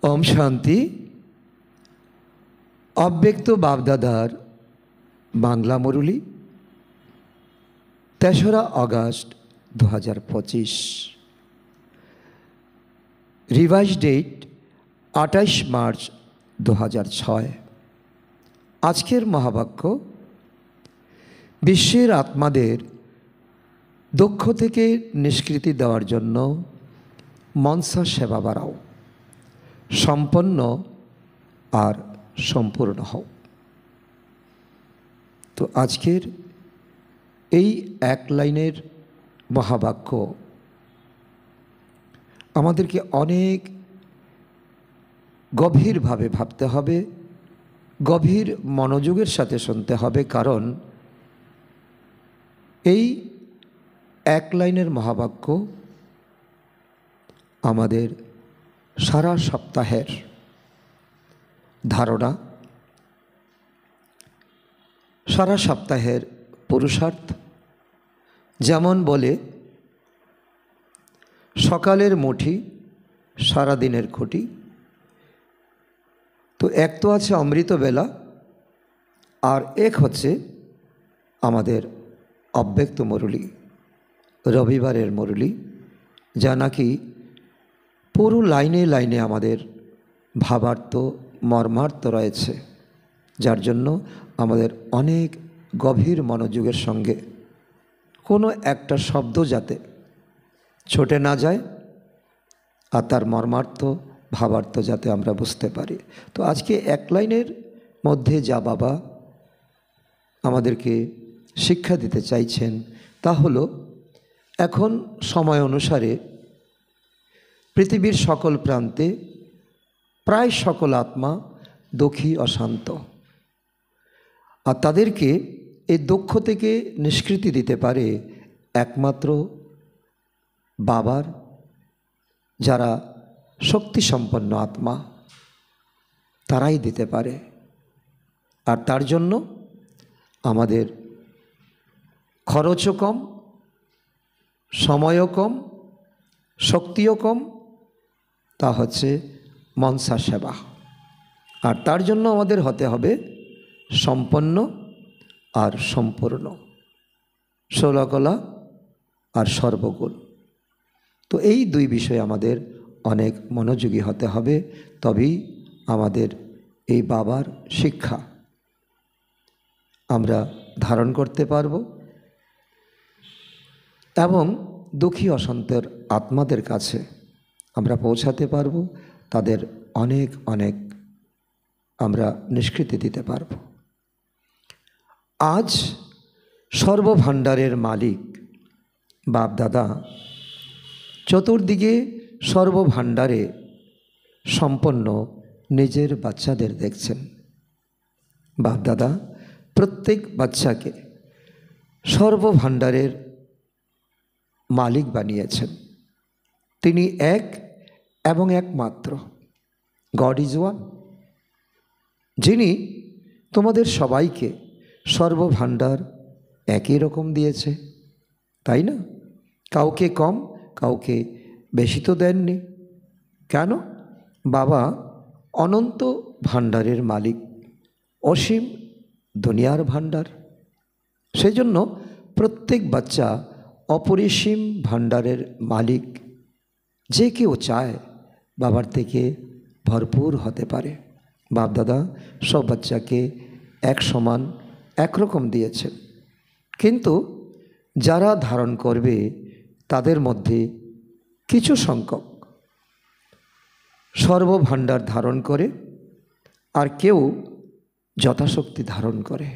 ओम शांति। अव्यक्त बापदादार बांगला मुरली 3रा August 2025। Revise date 28 मार्च 2006। आजकेर महावाक्य विश्वेर आत्मादेर दुःख थेके निष्कृति देवार जन्य मनसा सेवा बाड़ाओ, सम्पन्न और सम्पूर्ण हओ। तो आजकेर এই এক লাইনের মহাবাক্য আমাদেরকে অনেক গভীরভাবে ভাবতে হবে, গভীর মনোযোগের সাথে শুনতে হবে। কারণ এই এক লাইনের মহাবাক্য আমাদের সারা সপ্তাহের ধারণা, সারা সপ্তাহের পুরুষার্থ। যেমন বলে সকালের মুঠি সারা দিনের খুঁটি। তো এক তো আছে অমৃত বেলা, আর এক হচ্ছে আমাদের অব্যক্ত মুরলি, রবিবারের মুরলি, যা নাকি পুরো লাইনে লাইনে আমাদের ভাবার্থ মর্মার্থ রয়েছে, যার জন্য আমাদের অনেক গভীর মনোযোগের সঙ্গে কোনো একটা শব্দ যাতে ছুটে না যায় আর তার মর্মার্থ ভাবার্থ যাতে আমরা বুঝতে পারি। তো আজকে এক লাইনের মধ্যে যা বাবা আমাদেরকে শিক্ষা দিতে চাইছেন তা হলো, এখন সময় অনুসারে পৃথিবীর সকল প্রান্তে প্রায় সকল আত্মা দুঃখী অশান্ত, আর তাদেরকে এই দুঃখ থেকে নিষ্কৃতি দিতে পারে একমাত্র বাবার যারা শক্তিসম্পন্ন আত্মা, তারাই দিতে পারে। আর তার জন্য আমাদের খরচও কম, সময়ও কম, শক্তিও কম, তা হচ্ছে মনসা সেবা। আর তার জন্য আমাদের হতে হবে সম্পন্ন আর সম্পূর্ণ, ষোলকলা আর সর্বগুণ। তো এই দুই বিষয়ে আমাদের অনেক মনোযোগী হতে হবে, তবেই আমাদের এই বাবার শিক্ষা আমরা ধারণ করতে পারব এবং দুঃখী অশান্তের আত্মাদের কাছে আমরা পৌঁছাতে পারব, তাদের অনেক অনেক আমরা নিষ্কৃতি দিতে পারব। আজ সর্বভাণ্ডারের মালিক বাপদাদা চতুর্দিকে সর্বভাণ্ডারে সম্পন্ন নিজের বাচ্চাদের দেখছেন। বাপদাদা প্রত্যেক বাচ্চাকে সর্বভাণ্ডারের মালিক বানিয়েছেন। তিনি এক এবং একমাত্র, গড ইজ ওয়ান, যিনি তোমাদের সবাইকে সর্বভাণ্ডার একই রকম দিয়েছে, তাই না? কাউকে কম কাউকে বেশি তো দেননি। কেন? বাবা অনন্ত ভাণ্ডারের মালিক, অসীম দুনিয়ার ভাণ্ডার। সেজন্য প্রত্যেক বাচ্চা অপরিসীম ভাণ্ডারের মালিক। যে কেউ চায় বাবার থেকে ভরপুর হতে পারে। বাপদাদা সব বাচ্চাকে এক সমান একরকম দিয়েছেন, কিন্তু যারা ধারণ করবে তাদের মধ্যে কিছু সংখ্যক সর্বভাণ্ডার ধারণ করে আর কেউ যথাশক্তি ধারণ করে।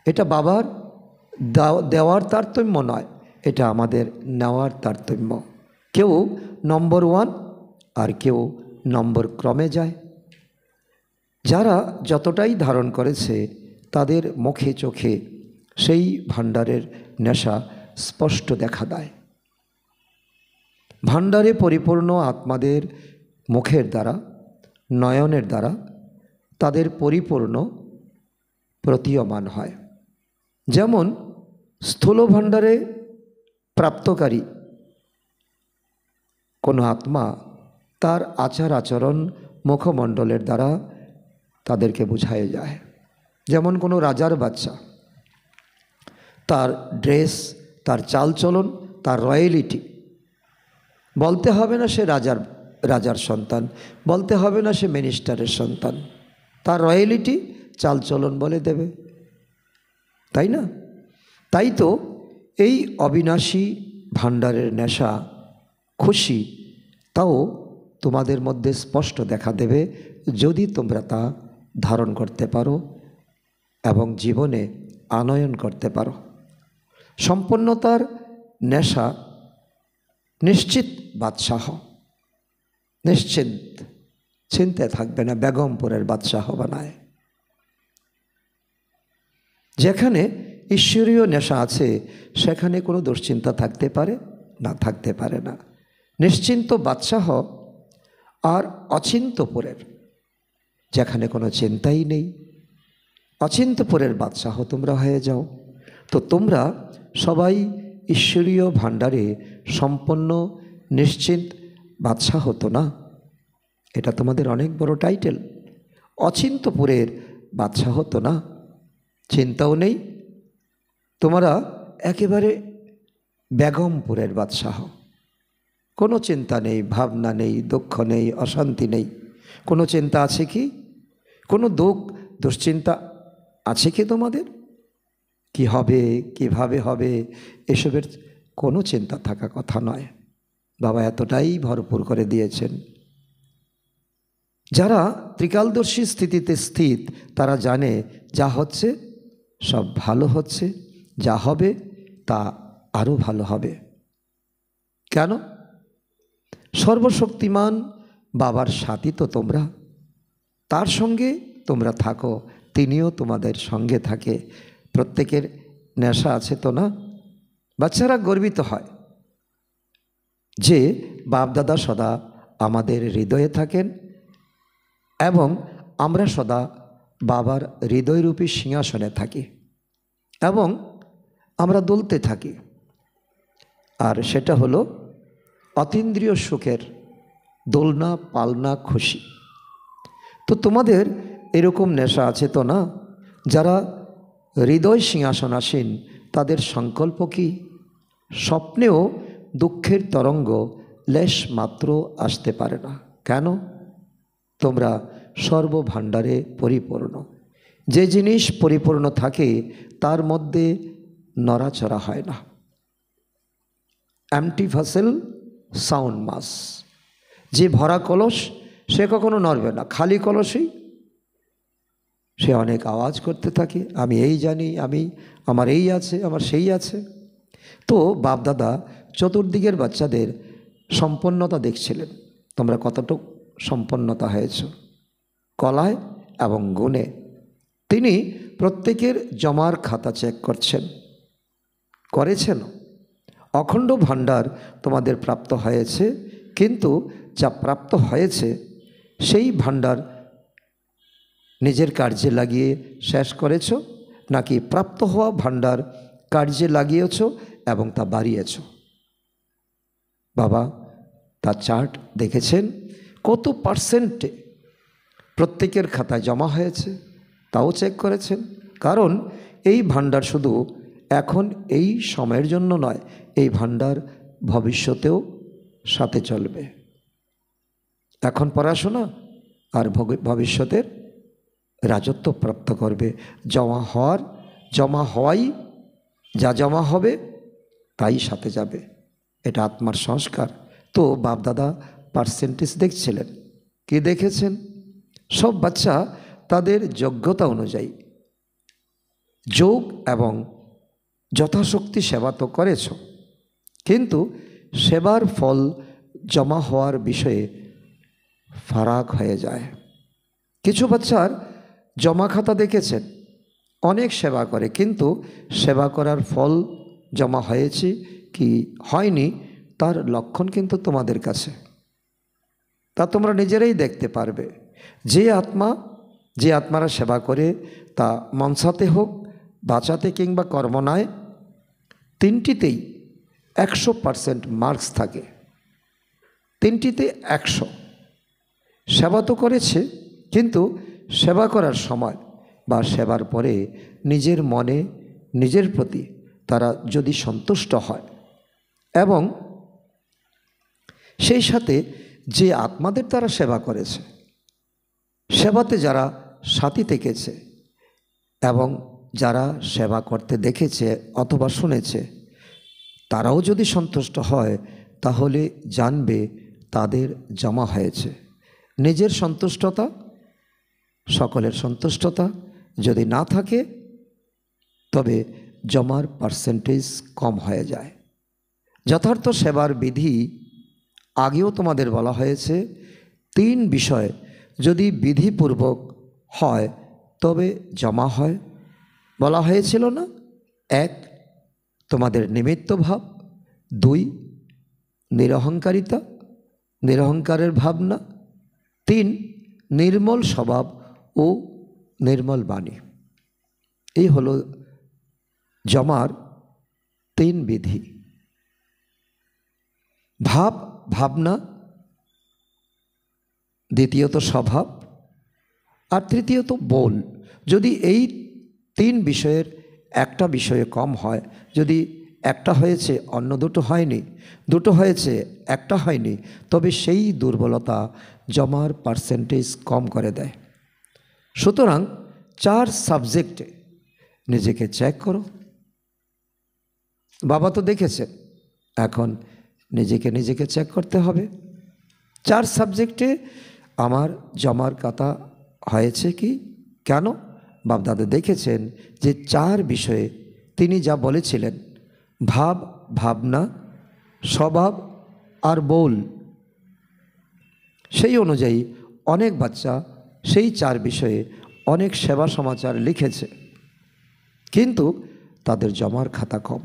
এটা বাবার দেওয়ার তারতম্য নয়, এটা আমাদের নেওয়ার তারতম্য। কেউ নম্বর 1 আর কেউ নম্বর ক্রমে যায়। যারা যতটাই ধারণ করেছে তাদের মুখে চোখে সেই ভাণ্ডারের নেশা স্পষ্ট দেখা দেয়। ভাণ্ডারে পরিপূর্ণ আত্মাদের মুখের দ্বারা, নয়নের দ্বারা তাদের পরিপূর্ণ প্রতীয়মান হয়। যেমন স্থূল ভাণ্ডারে প্রাপ্তকারী কোনো আত্মা তার আচার আচরণ মুখমণ্ডলের দ্বারা তাদেরকে বোঝায় যায়। যেমন কোনো রাজার বাচ্চা, তার ড্রেস, তার চালচলন, তার রয়্যালিটি, বলতে হবে না সে রাজার সন্তান, বলতে হবে না সে মিনিস্টারের সন্তান, তার রয়্যালিটি চালচলন বলে দেবে, তাই না? তাই তো এই অবিনাশী ভাণ্ডারের নেশা, খুশি, তাও তোমাদের মধ্যে স্পষ্ট দেখা দেবে যদি তোমরা তা ধারণ করতে পারো এবং জীবনে আনয়ন করতে পারো। সম্পন্নতার নেশা নিশ্চিত বাদশাহ, নিশ্চিত, চিন্তা থাকবে না, বেগমপুরের বাদশাহ বানায়। যেখানে ঈশ্বরীয় নেশা আছে সেখানে কোনো দুশ্চিন্তা থাকতে পারে না, থাকতে পারে না। নিশ্চিন্ত বাদশাহ আর অচিন্তপুরের, যেখানে কোনো চিন্তাই নেই, অচিন্তপুরের বাদশাহ তোমরা হয়ে যাও। তো তোমরা সবাই ঈশ্বরীয় ভাণ্ডারে সম্পন্ন নিশ্চিন্ত বাদশাহ হতো না? এটা তোমাদের অনেক বড় টাইটেল। অচিন্তপুরের বাদশাহ হতো না, চিন্তাও নেই, তোমরা একেবারে বেগমপুরের বাদশাহ। কোনো চিন্তা নেই, ভাবনা নেই, দুঃখ নেই, অশান্তি নেই। কোনো চিন্তা আছে কি? কোনো দুশ্চিন্তা আছে কি তোমাদের? কি হবে, কিভাবে হবে, এসবের কোনো চিন্তা থাকা কথা নয়। বাবা এতটাই ভরপুর করে দিয়েছেন। যারা ত্রিকালদর্শী স্থিতিতে স্থিত তারা জানে যা হচ্ছে সব ভালো হচ্ছে, যা হবে তা আরও ভালো হবে। কেন? সর্বশক্তিমান বাবার সাথী তো তোমরা, তার সঙ্গে তোমরা থাকো, তিনিও তোমাদের সঙ্গে থাকে। প্রত্যেকের নেশা আছে তো না? বাচ্চারা গর্বিত হয় যে বাপদাদা সদা আমাদের হৃদয়ে থাকেন এবং আমরা সদা বাবার হৃদয়রূপী সিংহাসনে থাকি এবং আমরা দুলতে থাকি। আর সেটা হলো অতীন্দ্রিয় সুখের দোলনা, পালনা, খুশি। তো তোমাদের এরকম নেশা আছে তো না? যারা হৃদয় সিংহাসনাসীন তাদের সংকল্প কি? স্বপ্নেও দুঃখের তরঙ্গ লেশ মাত্র আসতে পারে না। কেন? তোমরা সর্বভাণ্ডারে পরিপূর্ণ। যে জিনিস পরিপূর্ণ থাকে তার মধ্যে নড়াচড়া হয় না। MT vessel sound much. যে ভরা কলস সে কখনো নড়বে না, খালি কলসেই সে অনেক আওয়াজ করতে থাকে, আমি এই জানি, আমার এই আছে, আমার সেই আছে। তো বাপদাদা চতুর্দিকের বাচ্চাদের সম্পন্নতা দেখছিলেন, তোমরা কতটুকু সম্পন্নতা হয়েছ কলায় এবং গুণে। তিনি প্রত্যেকের জমার খাতা চেক করেছেন। অখণ্ড ভাণ্ডার তোমাদের প্রাপ্ত হয়েছে, কিন্তু যা প্রাপ্ত হয়েছে সেই ভাণ্ডার নিজের কার্যে লাগিয়ে শেষ করেছ, নাকি প্রাপ্ত হওয়া ভাণ্ডার কার্যে লাগিয়েছ এবং তা বাড়িয়েছ? বাবা তার চার্ট দেখেছেন, কত পার্সেন্টে প্রত্যেকের খাতায় জমা হয়েছে তাও চেক করেছেন। কারণ এই ভাণ্ডার শুধু এখন এই সময়ের জন্য নয়, এই ভাণ্ডার ভবিষ্যতেও সাথে চলবে। এখন পড়াশোনা আর ভবিষ্যতের রাজত্ব প্রাপ্ত করবে। জমা হওয়াই, যা জমা হবে তাই সাথে যাবে, এটা আত্মার সংস্কার। তো বাপদাদা পার্সেন্টেজ দেখছিলেন। কি দেখেছেন? সব বাচ্চা তাদের যোগ্যতা অনুযায়ী যোগ এবং যথাশক্তি সেবা তো করেছ, কিন্তু সেবার ফল জমা হওয়ার বিষয়ে ফারাক হয়ে যায়। কিছু বাচ্চার জমা খাতা দেখেছেন, অনেক সেবা করে, কিন্তু সেবা করার ফল জমা হয়েছে কি হয়নি তার লক্ষণ কিন্তু তোমাদের কাছে, তা তোমরা নিজেরাই দেখতে পারবে। যে আত্মারা সেবা করে তা মনসাতে হোক, বাঁচাতে কিংবা কর্মনায়, তিনটিতেই 100% মার্কস থাকে। তিনটিতে 100, সেবা তো করেছে, কিন্তু সেবা করার সময় বা সেবার পরে নিজের মনে নিজের প্রতি তারা যদি সন্তুষ্ট হয় এবং সেই সাথে যে আত্মাদের তারা সেবা করেছে, সেবাতে যারা সাথী থেকেছে এবং যারা সেবা করতে দেখেছে অথবা শুনেছে, তারাও যদি সন্তুষ্ট হয়, তাহলে জানবে তাদের জমা হয়েছে। নিজের সন্তুষ্টতা, সকলের সন্তুষ্টতা যদি না থাকে, তবে জমার পার্সেন্টেজ কম হয়ে যায়। যথার্থ সেবার বিধি আগেও তোমাদের বলা হয়েছে, 3 বিষয় যদি বিধিপূর্বক হয় তবে জমা হয়। বলা হয়েছিল না? 1, তোমাদের নিমিত্ত ভাব, 2, নিরহংকারিতা, নিরহংকারের ভাবনা, 3, নির্মল স্বভাব ও নির্মল বাণী। এই হলো জমার 3 বিধি। ভাব, ভাবনা, দ্বিতীয়ত স্বভাব, আর তৃতীয়ত বোল। যদি এই 3 বিষয়ের একটা বিষয়ে কম হয়, যদি একটা হয়েছে অন্য দুটো হয়নি, দুটো হয়েছে একটা হয়নি, তবে সেই দুর্বলতা জমার পার্সেন্টেজ কম করে দেয়। সুতরাং 4 সাবজেক্টে নিজেকে চেক করো। বাবা তো দেখেছে, এখন নিজেকে চেক করতে হবে। 4 সাবজেক্টে আমার জমার কথা হয়েছে কি? কেন? বাপদাদা দেখেছেন যে 4 বিষয়ে তিনি যা বলেছিলেন, ভাব, ভাবনা, স্বভাব আর বোল, সেই অনুযায়ী অনেক বাচ্চা সেই 4 বিষয়ে অনেক সেবা সমাচার লিখেছে, কিন্তু তাদের জমার খাতা কম।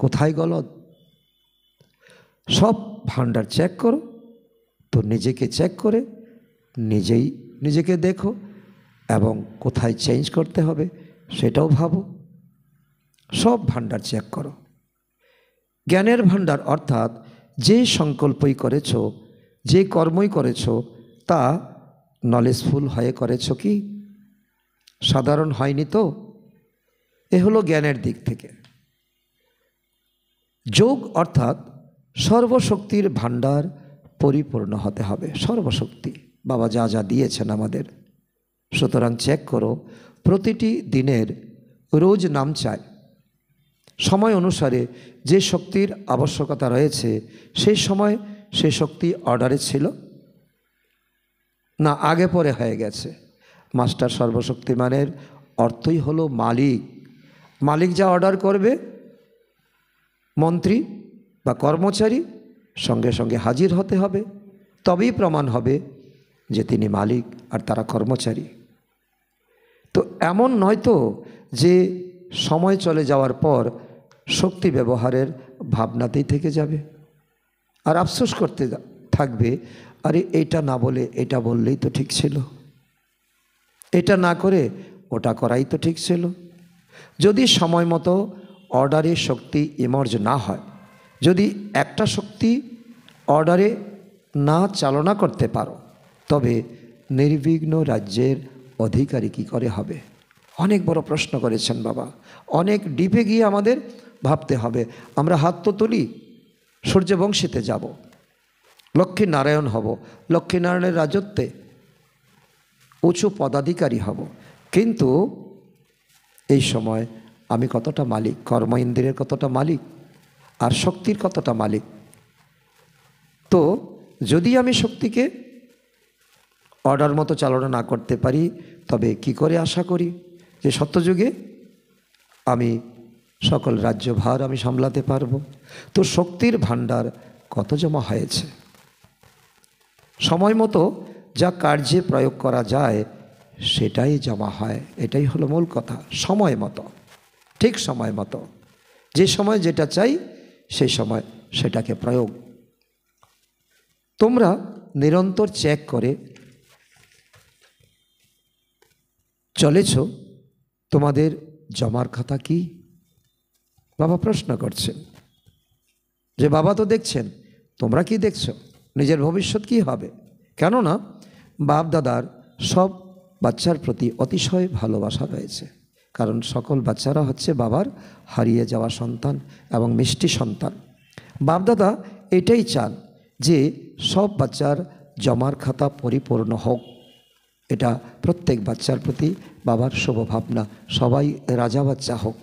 কোথায় গলদ? সব ভান্ডার চেক করো, তো নিজেকে চেক করে নিজেকে দেখো এবং কোথায় চেঞ্জ করতে হবে সেটাও ভাবো। সব ভান্ডার চেক করো। জ্ঞানের ভান্ডার অর্থাৎ যে সংকল্পই করেছো, যে কর্মই করেছো, তা নলেজফুল হয়ে করেছো কি? সাধারণ হয়নি তো? এ হলো জ্ঞানের দিক থেকে। যোগ অর্থাৎ সর্বশক্তির ভান্ডার পরিপূর্ণ হতে হবে। সর্বশক্তি বাবা যা যা দিয়েছেন আমাদের। সুতরাং চেক করো, প্রতিটি দিনের রোজ নাম চায়। সময় অনুসারে যে শক্তির আবশ্যকতা রয়েছে, সেই সময় সে শক্তি অর্ডারে ছিল না আগে পরে হয়ে গেছে? মাস্টার সর্বশক্তিমানের অর্থই হলো মালিক। মালিক যা অর্ডার করবে, মন্ত্রী বা কর্মচারী সঙ্গে সঙ্গে হাজির হতে হবে, তবেই প্রমাণ হবে যে তিনি মালিক আর তারা কর্মচারী। তো এমন নয় তো যে সময় চলে যাওয়ার পর শক্তি ব্যবহারের ভাবনাতেই থেকে যাবে আর আফসোস করতে থাকবে, আরে এইটা না বলে এটা বললেই তো ঠিক ছিল, এটা না করে ওটা করাই তো ঠিক ছিল। যদি সময় মতো অর্ডারে শক্তি ইমার্জ না হয়, যদি একটা শক্তি অর্ডারে না চালনা করতে পারো, তবে নির্বিঘ্ন রাজ্যের অধিকারী কী করে হবে? অনেক বড় প্রশ্ন করেছেন বাবা। অনেক ডিপে গিয়ে আমাদের ভাবতে হবে। আমরা হাত তো তুলি, সূর্যবংশীতে যাব, লক্ষ্মীনারায়ণ হব, লক্ষ্মীনারায়ণের রাজত্বে উঁচু পদাধিকারী হব, কিন্তু এই সময় আমি কতটা মালিক? কর্ম ইন্দ্রিয়ের কতটা মালিক আর শক্তির কতটা মালিক? তো যদি আমি শক্তিকে অর্ডার মতো চালনা না করতে পারি, তবে কি করে আশা করি যে সত্যযুগে আমি সকল রাজ্যভার আমি সামলাতে পারবো? তো শক্তির ভাণ্ডার কত জমা হয়েছে? সময় মতো যা কার্যে প্রয়োগ করা যায় সেটাই জমা হয়। এটাই হলো মূল কথা। সময় মতো, ঠিক সময় মতো, যে সময় যেটা চাই সেই সময় সেটাকে প্রয়োগ। তোমরা নিরন্তর চেক করে চলেছ তোমাদের জমার খাতা কি? বাবা প্রশ্ন করছেন যে বাবা তো দেখছেন, তোমরা কি দেখছো? নিজের ভবিষ্যৎ কি হবে? কেননা বাপ দাদার সব বাচ্চার প্রতি অতিশয় ভালোবাসা রয়েছে, কারণ সকল বাচ্চারা হচ্ছে বাবার হারিয়ে যাওয়া সন্তান এবং মিষ্টি সন্তান। বাপদাদা এটাই চান যে সব বাচ্চার জমার খাতা পরিপূর্ণ হোক। এটা প্রত্যেক বাচ্চার প্রতি বাবার শুভ ভাবনা, সবাই রাজা বাচ্চা হোক,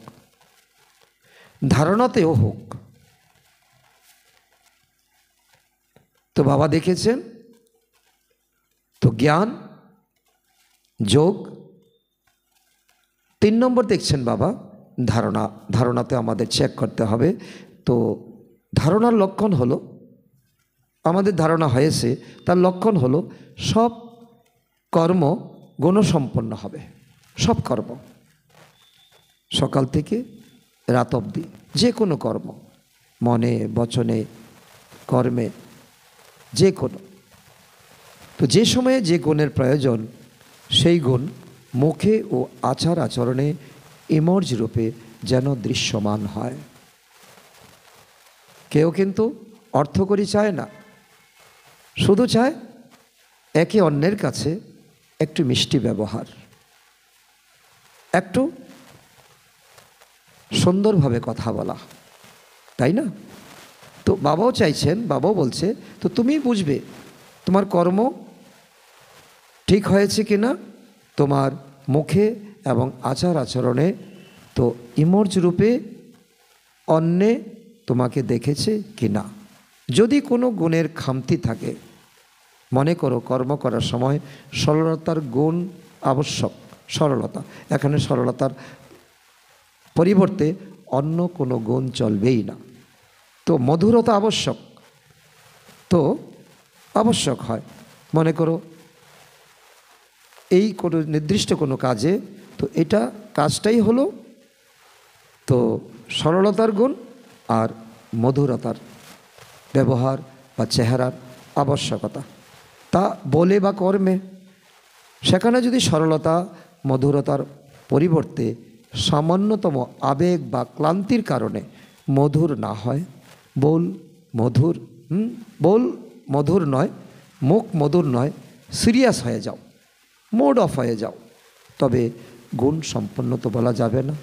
ধারণাতেও হোক। তো বাবা দেখেছেন, তো জ্ঞান যোগ। 3 নম্বর দেখছেন বাবা ধারণা। ধারণাতে আমাদের চেক করতে হবে। তো ধারণার লক্ষণ হলো, আমাদের ধারণা হয়েছে, তার লক্ষণ হলো সব কর্ম গুণসম্পন্ন হবে। সব কর্ম সকাল থেকে রাত অবধি যে কোনো কর্ম, মনে বচনে কর্মে যে কোনো, তো যে সময়ে যে গুণের প্রয়োজন সেই গুণ মুখে ও আচার আচরণে ইমর্জ রূপে যেন দৃশ্যমান হয়। কেউ কিন্তু অর্থকড়ি চায় না, শুধু চায় একে অন্যের কাছে একটু মিষ্টি ব্যবহার, একটু সুন্দরভাবে কথা বলা, তাই না? তো বাবাও চাইছেন, বাবাও বলছে, তো তুমি বুঝবে তোমার কর্ম ঠিক হয়েছে কিনা, তোমার মুখে এবং আচার আচরণে তো ইমর্জ রূপে অন্যে তোমাকে দেখেছে কিনা। যদি কোনো গুণের খামতি থাকে, মনে করো কর্ম করার সময় সরলতার গুণ আবশ্যক, সরলতা, এখানে সরলতার পরিবর্তে অন্য কোনো গুণ চলবেই না। তো মধুরতা আবশ্যক, তো আবশ্যক হয়। মনে করো এই কোনো নির্দিষ্ট কোনো কাজে, তো এটা কাজটাই হলো তো সরলতার গুণ আর মধুরতার ব্যবহার বা চেহারার আবশ্যকতা, তা বলে বা কর্মে। সেখানে যদি সরলতা মধুরতার পরিবর্তে সামান্যতম আবেগ বা ক্লান্তির কারণে মধুর না হয়, বল মধুর নয়, মুখ মধুর নয়, সিরিয়াস হয়ে যাও, মুড অফ হয়ে যাও, তবে গুণ সম্পন্ন তো বলা যাবে না,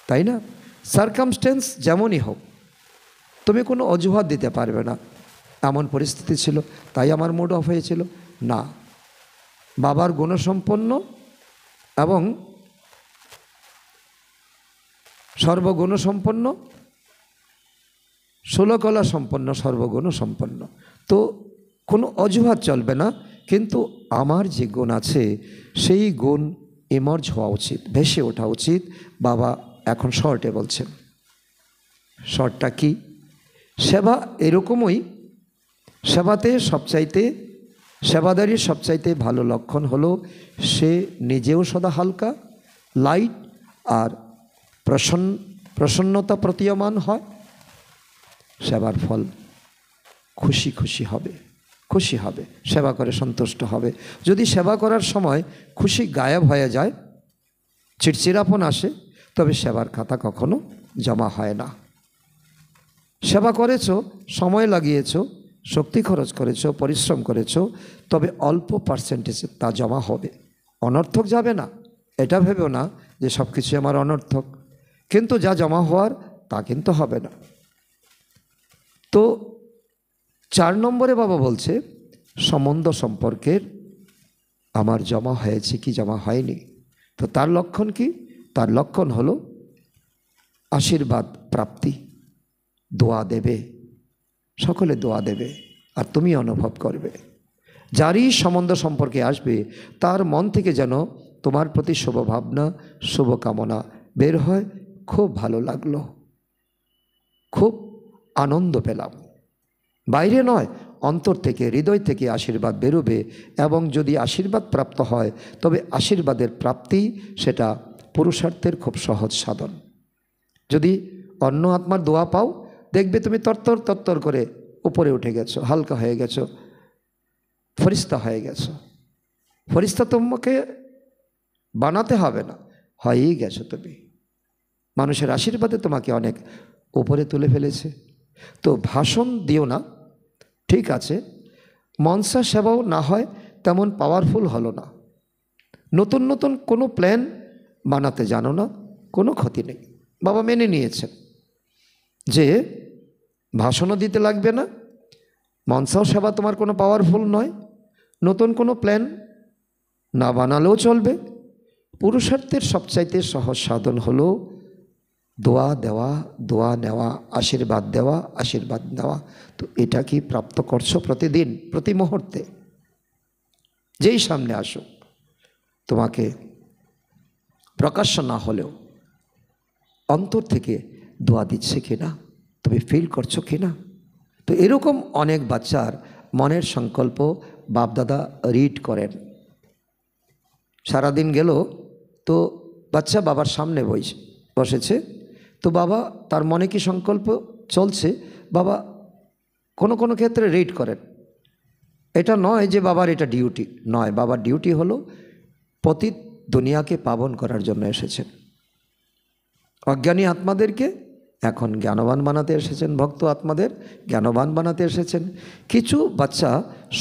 তাই না? সার্কামস্টেন্স যেমনই হোক, তুমি কোনো অজুহাত দিতে পারবে না এমন পরিস্থিতি ছিল তাই আমার মুড অফ হয়েছিল, না। বাবার গুণসম্পন্ন এবং সর্বগুণসম্পন্ন, ষোলকলা সম্পন্ন, সর্বগুণ সম্পন্ন, তো কোনো অজুহাত চলবে না। কিন্তু আমার যে গুণ আছে সেই গুণ ইমার্জ হওয়া উচিত, ভেসে ওঠা উচিত। বাবা এখন শর্টে বলছেন। শর্টটা কি? সেবা এরকমই। সেবাতে সবচাইতে, সেবাদারির সবচাইতে ভালো লক্ষণ হলো সে নিজেও সদা হালকা, লাইট আর প্রসন্নতা প্রতীয়মান হয়। সেবার ফল খুশি খুশি হবে, খুশি হবে, সেবা করে সন্তুষ্ট হবে। যদি সেবা করার সময় খুশি গায়েব হয়ে যায়, চিড়চিড়াপন আসে, তবে সেবার খাতা কখনো জমা হয় না। সেবা করেছো, সময় লাগিয়েছো, শক্তি খরচ করেছো, পরিশ্রম করেছো, তবে অল্প পার্সেন্টেজে তা জমা হবে, অনর্থক যাবে না। এটা ভেবেও না যে সব কিছু আমার অনর্থক, কিন্তু যা জমা হওয়ার তা কিন্তু হবে না। তো 4 নম্বরে বাবা বলছে সম্বন্ধ সম্পর্কের আমার জমা হয়েছে কি জমা হয়নি। তো তার লক্ষণ কি? তার লক্ষণ হলো আশীর্বাদ প্রাপ্তি। দোয়া দেবে, সকলে দোয়া দেবে, আর তুমি অনুভব করবে। যারই সম্বন্ধ সম্পর্কে আসবে তার মন থেকে যেন তোমার প্রতি শুভ ভাবনা, শুভকামনা বের হয়। খুব ভালো লাগলো, খুব আনন্দ পেলাম, বাইরে নয় অন্তর থেকে, হৃদয় থেকে আশীর্বাদ বেরোবে। এবং যদি আশীর্বাদ প্রাপ্ত হয় তবে আশীর্বাদের প্রাপ্তি সেটা পুরুষার্থের খুব সহজ সাধন। যদি অন্য আত্মার দোয়া পাও, দেখবে তুমি তত্তর তত্তর করে উপরে উঠে গেছো, হালকা হয়ে গেছো, ফরিস্তা হয়ে গেছো। ফরিস্তা তোমাকে বানাতে হবে না, হয়েই গেছো তুমি। মানুষের আশীর্বাদে তোমাকে অনেক উপরে তুলে ফেলেছে। তো ভাষণ দিও না, ঠিক আছে, মনসা সেবাও না হয় তেমন পাওয়ারফুল হলো না, নতুন নতুন কোনো প্ল্যান বানাতে জানো না, কোনো ক্ষতি নেই। বাবা মেনে নিয়েছেন যে ভাষণও দিতে লাগবে না, মনসাও সেবা তোমার কোনো পাওয়ারফুল নয়, নতুন কোনো প্ল্যান না বানালেও চলবে। পুরুষার্থের সবচাইতে সহজ সাধন হলো দোয়া দেওয়া, দোয়া নেওয়া, আশীর্বাদ দেওয়া, আশীর্বাদ নেওয়া। তো এটা কি প্রাপ্ত করছো প্রতিদিন, প্রতি মুহূর্তে? যেই সামনে আসুক, তোমাকে প্রকাশ্য না হলেও অন্তর থেকে দোয়া দিচ্ছে কিনা, তুমি ফিল করছো কিনা? তো এরকম অনেক বাচ্চার মনের সংকল্প বাপদাদা রিড করেন। সারাদিন গেল, তো বাচ্চা বাবার সামনে বসেছে, তো বাবা তার মনে কি সংকল্প চলছে বাবা কোনো কোনো ক্ষেত্রে রিড করেন। এটা নয় যে বাবার এটা ডিউটি নয়, বাবার ডিউটি হলো পতিত দুনিয়াকে পাবন করার জন্য এসেছেন। অজ্ঞানী আত্মাদেরকে এখন জ্ঞানবান বানাতে এসেছেন, ভক্ত আত্মাদের জ্ঞানবান বানাতে এসেছেন। কিছু বাচ্চা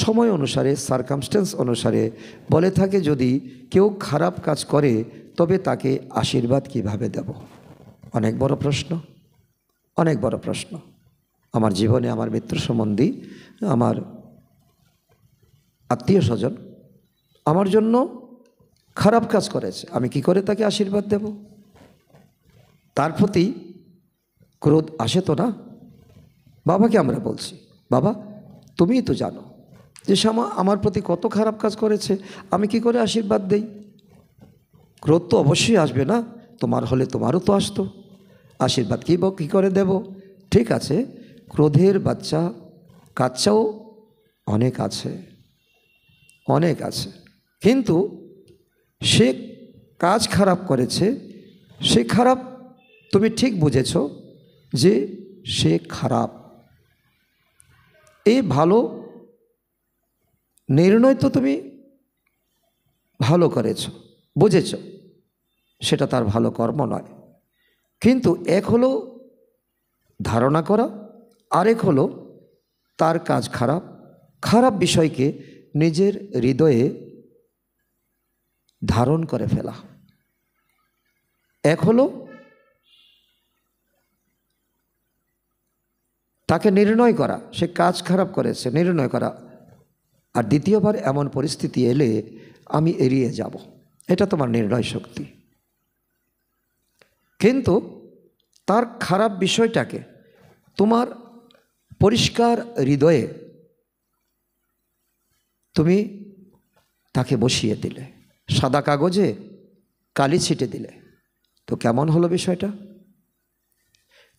সময় অনুসারে, সার্কামস্টেন্স অনুসারে বলে থাকে, যদি কেউ খারাপ কাজ করে তবে তাকে আশীর্বাদ কিভাবে দেব? অনেক বড় প্রশ্ন, অনেক বড় প্রশ্ন। আমার জীবনে আমার মিত্র সম্বন্ধী, আমার আত্মীয় স্বজন আমার জন্য খারাপ কাজ করেছে, আমি কি করে তাকে আশীর্বাদ দেব? তার প্রতি ক্রোধ আসে তো না? বাবাকে আমরা বলছি, বাবা তুমিই তো জানো যে শ্যামা আমার প্রতি কত খারাপ কাজ করেছে, আমি কি করে আশীর্বাদ দেই? ক্রোধ তো অবশ্যই আসবে না, তোমার হলে তোমারও তো আসতো, আশীর্বাদ কী করে দেব? ঠিক আছে, ক্রোধের কাচ্চাও অনেক আছে, অনেক আছে, কিন্তু সে কাজ খারাপ করেছে, সে খারাপ তুমি ঠিক বুঝেছ যে সে খারাপ, এই ভালো নির্ণয় তো তুমি ভালো করেছ, বুঝেছ সেটা তার ভালো কর্ম নয়। কিন্তু এক হলো ধারণা করা, আরেক হলো তার কাজ খারাপ, খারাপ বিষয়কে নিজের হৃদয়ে ধারণ করে ফেলা। এক হলো তাকে নির্ণয় করা, সে কাজ খারাপ করেছে নির্ণয় করা, আর দ্বিতীয়বার এমন পরিস্থিতি এলে আমি এড়িয়ে যাব, এটা তোমার নির্ণয় শক্তি। কিন্তু তার খারাপ বিষয়টাকে তোমার পরিষ্কার হৃদয়ে তুমি তাকে বসিয়ে দিলে, সাদা কাগজে কালি ছিটে দিলে, তো কেমন হলো বিষয়টা?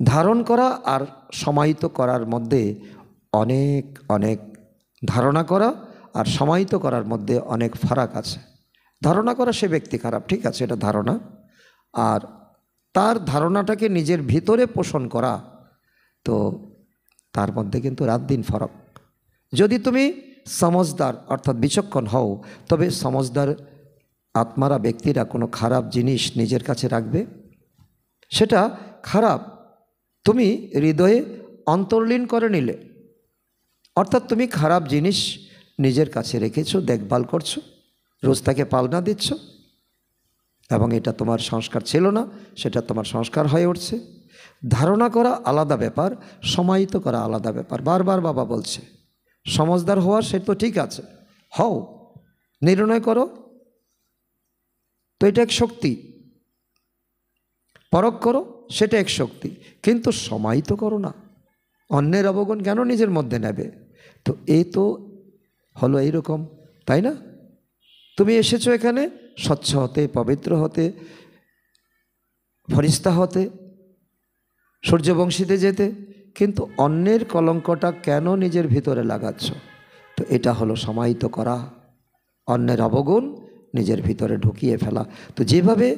ধারণ করা আর সমাহিত করার মধ্যে অনেক অনেক, ধারণা করা আর সমাহিত করার মধ্যে অনেক ফারাক আছে। ধারণা করা সে ব্যক্তি খারাপ, ঠিক আছে, এটা ধারণা, আর তার ধারণাটাকে নিজের ভিতরে পোষণ করা, তো তার মধ্যে কিন্তু রাত দিন ফরক। যদি তুমি সমজদার অর্থাৎ বিচক্ষণ হও, তবে সমজদার আত্মারা ব্যক্তিরা কোনো খারাপ জিনিস নিজের কাছে রাখবে? সেটা খারাপ তুমি হৃদয়ে অন্তর্লীন করে নিলে, অর্থাৎ তুমি খারাপ জিনিস নিজের কাছে রেখেছো, দেখভাল করছো, রোজ তাকে পালনা দিচ্ছ, এবং এটা তোমার সংস্কার ছিল না, সেটা তোমার সংস্কার হয়ে উঠছে। ধারণা করা আলাদা ব্যাপার, সমাহিত করা আলাদা ব্যাপার। বারবার বাবা বলছে সমজদার হওয়ার, সে তো ঠিক আছে, হও, নির্ণয় করো, তো এটা এক শক্তি, পরখ করো, সেটা এক শক্তি, কিন্তু সমাহিত করো না। অন্যের অবগুণ কেন নিজের মধ্যে নেবে? তো এই তো হলো এইরকম, তাই না? তুমি এসেছো এখানে স্বচ্ছ হতে, পবিত্র হতে, ফরিস্তা হতে, সূর্যবংশীতে যেতে, কিন্তু অন্যের কলঙ্কটা কেন নিজের ভিতরে লাগাচ্ছ? তো এটা হলো সমাহিত করা, অন্যের অবগুণ নিজের ভিতরে ঢুকিয়ে ফেলা। তো যেভাবে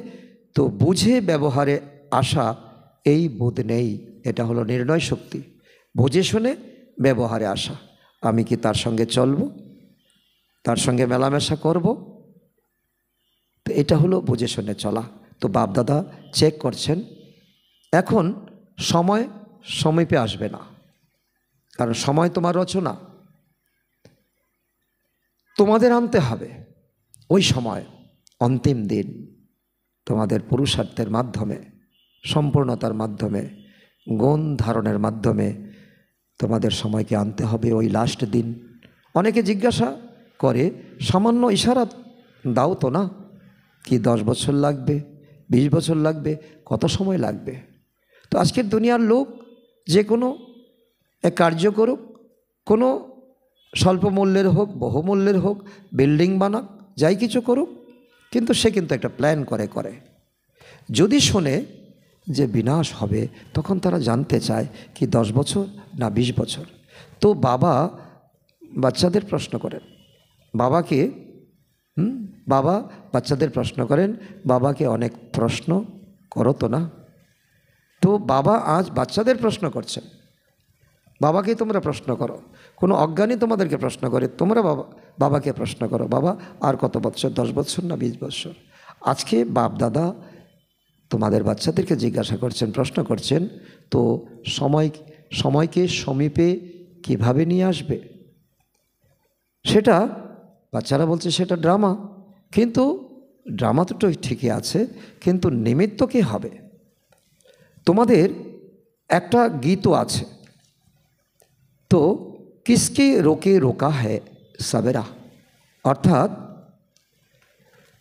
তো বুঝে ব্যবহারে আসা, এই বোধ নেই, এটা হলো নির্ণয় শক্তি। বুঝে শুনে ব্যবহারে আসা, আমি কি তার সঙ্গে চলব, তার সঙ্গে মেলামেশা করব, তো এটা হলো বুঝে শুনে চলা। তো বাপদাদা চেক করছেন, এখন সময় সমীপে আসবে না, কারণ সময় তোমার রচনা, তোমাদের আনতে হবে ওই সময়, অন্তিম দিন। তোমাদের পুরুষার্থের মাধ্যমে, সম্পূর্ণতার মাধ্যমে, গুণ ধারণের মাধ্যমে তোমাদের সময়কে আনতে হবে ওই লাস্ট দিন। অনেকে জিজ্ঞাসা করে, সামান্য ইশারা দাও তো না, কি 10 বছর লাগবে, 20 বছর লাগবে, কত সময় লাগবে? তো আজকের দুনিয়ার লোক যে কোনো এক কার্য করুক, কোনো স্বল্প মূল্যের হোক, বহুমূল্যের হোক, বিল্ডিং বানাক, যাই কিছু করুক, কিন্তু সে কিন্তু একটা প্ল্যান করে। যদি শোনে যে বিনাশ হবে, তখন তারা জানতে চায় কি 10 বছর না 20 বছর। তো বাবা বাচ্চাদের প্রশ্ন করেন, বাবা বাচ্চাদের প্রশ্ন করেন, বাবাকে অনেক প্রশ্ন করো তো না? তো বাবা আজ বাচ্চাদের প্রশ্ন করছেন, বাবাকে তোমরা প্রশ্ন করো। কোনো অজ্ঞানী তোমাদেরকে প্রশ্ন করে, তোমরা বাবাকে প্রশ্ন করো, বাবা আর কত বছর, 10 বছর না 20 বছর? আজকে বাপ দাদা তোমাদের বাচ্চাদেরকে জিজ্ঞাসা করছেন, প্রশ্ন করছেন, তো সময়কে সমীপে কিভাবে নিয়ে আসবে? সেটা বাচ্চারা বলছে সেটা ড্রামা, কিন্তু ড্রামা তো ঠিকই আছে, কিন্তু নিমিত্ত কি হবে? তোমাদের একটা গীতও আছে, তো কিসকে রোকে রোকা হ্যায় সবেরা, অর্থাৎ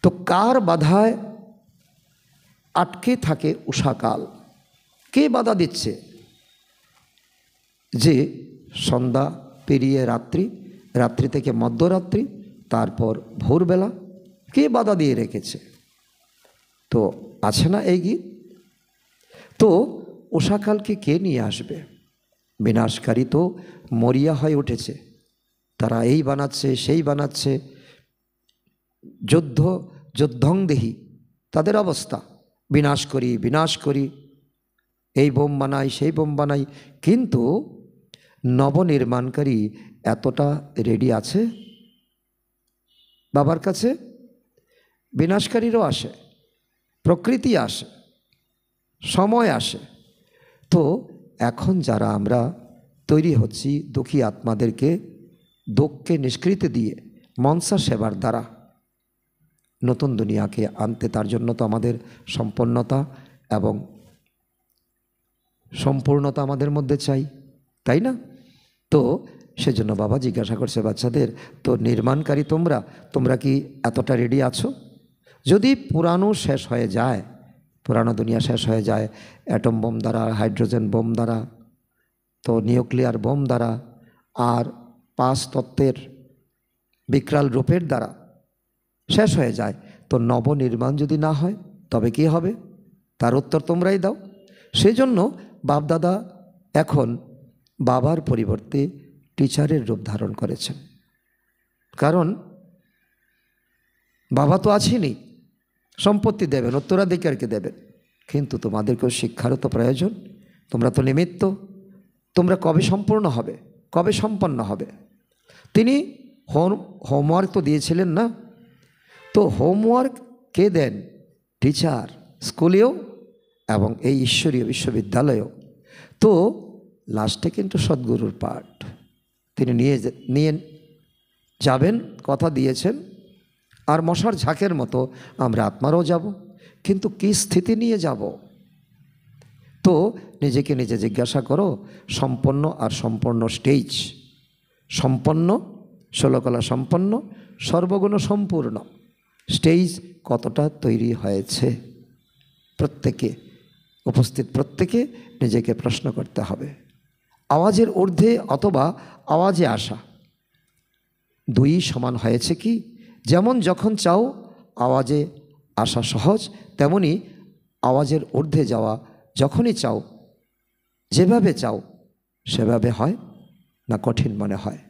তো কার বাধায় আটকে থাকে উষাকাল? কে বাধা দিচ্ছে যে সন্ধ্যা পেরিয়ে রাত্রি, রাত্রি থেকে মধ্যরাত্রি, তারপর ভোরবেলা, কে বাধা দিয়ে রেখেছে? তো আছে না এই গীত? তো উষাকালকে কে নিয়ে আসবে? বিনাশকারী তো মরিয়া হয়ে উঠেছে, তারা এই বানাচ্ছে সেই বানাচ্ছে, যুদ্ধং দেহি তাদের অবস্থা, বিনাশ করি, এই বোম বানাই সেই বোম বানাই। কিন্তু নবনির্মাণকারী এতটা রেডি আছে বাবার কাছে? বিনাশকারীরও আসে, প্রকৃতি আসে, সময় আসে। তো এখন যারা আমরা তৈরি হচ্ছি দুঃখী আত্মাদেরকে দুঃখকে নিষ্কৃতি দিয়ে মনসা সেবার দ্বারা নতুন দুনিয়াকে আনতে, তার জন্য তো আমাদের সম্পন্নতা এবং সম্পূর্ণতা আমাদের মধ্যে চাই, তাই না? তো সেজন্য বাবা জিজ্ঞাসা করছে বাচ্চাদের, তো নির্মাণকারী তোমরা কি এতটা রেডি আছো? যদি পুরানো শেষ হয়ে যায়, পুরানো দুনিয়া শেষ হয়ে যায় অ্যাটম বোম দ্বারা, হাইড্রোজেন বোম দ্বারা, তো নিউক্লিয়ার বোম দ্বারা, আর 5 তত্ত্বের বিকরাল রূপের দ্বারা শেষ হয়ে যায়, তো নবনির্মাণ যদি না হয় তবে কি হবে? তার উত্তর তোমরাই দাও। সেজন্য বাপদাদা এখন বাবার পরিবর্তে টিচারের রূপ ধারণ করেছেন, কারণ বাবা তো আছেনই, সম্পত্তি দেবেন, উত্তরাধিকারকে দেবেন, কিন্তু তোমাদেরকেও শিক্ষারও তো প্রয়োজন। তোমরা তো নিমিত্ত, তোমরা কবে সম্পূর্ণ হবে, কবে সম্পন্ন হবে? তিনি হোমওয়ার্ক তো দিয়েছিলেন না? তো হোমওয়ার্ক কে দেন? টিচার, স্কুলেও এবং এই ঈশ্বরীয় বিশ্ববিদ্যালয়েও। তো লাস্টে কিন্তু সদ্গুরুর পাঠ তিনি নিয়ে যাবেন, কথা দিয়েছেন। আর মশার ঝাঁকের মতো আমরা আত্মারও যাব, কিন্তু কি স্থিতি নিয়ে যাব? তো নিজেকে নিজে জিজ্ঞাসা করো, সম্পন্ন আর সম্পন্ন স্টেজ, সম্পন্ন, ষোলকলা সম্পন্ন, সর্বগুণ সম্পূর্ণ স্টেজ কতটা তৈরি হয়েছে? প্রত্যেকে, উপস্থিত প্রত্যেকে নিজেকে প্রশ্ন করতে হবে। আওয়াজের ঊর্ধ্বে অথবা আওয়াজে আসা, দুই সমান হয়েছে কি? যেমন যখন চাও আওয়াজে আসা সহজ, তেমনি আওয়াজের ঊর্ধ্বে যাওয়া যখনই চাও, যেভাবে চাও সেভাবে হয় না কঠিন মনে হয়?